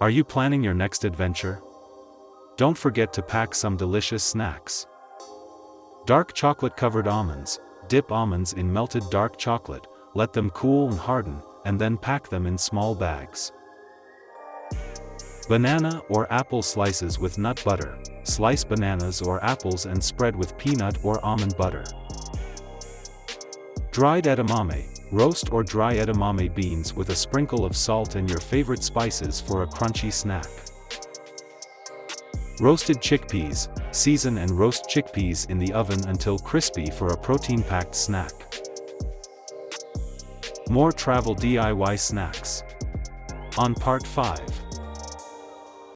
Are you planning your next adventure? Don't forget to pack some delicious snacks. Dark chocolate-covered almonds. Dip almonds in melted dark chocolate, let them cool and harden, and then pack them in small bags. Banana or apple slices with nut butter. Slice bananas or apples and spread with peanut or almond butter. Dried edamame. Roast or dry edamame beans with a sprinkle of salt and your favorite spices for a crunchy snack. Roasted chickpeas. Season and roast chickpeas in the oven until crispy for a protein-packed snack. More travel DIY snacks. On Part 5.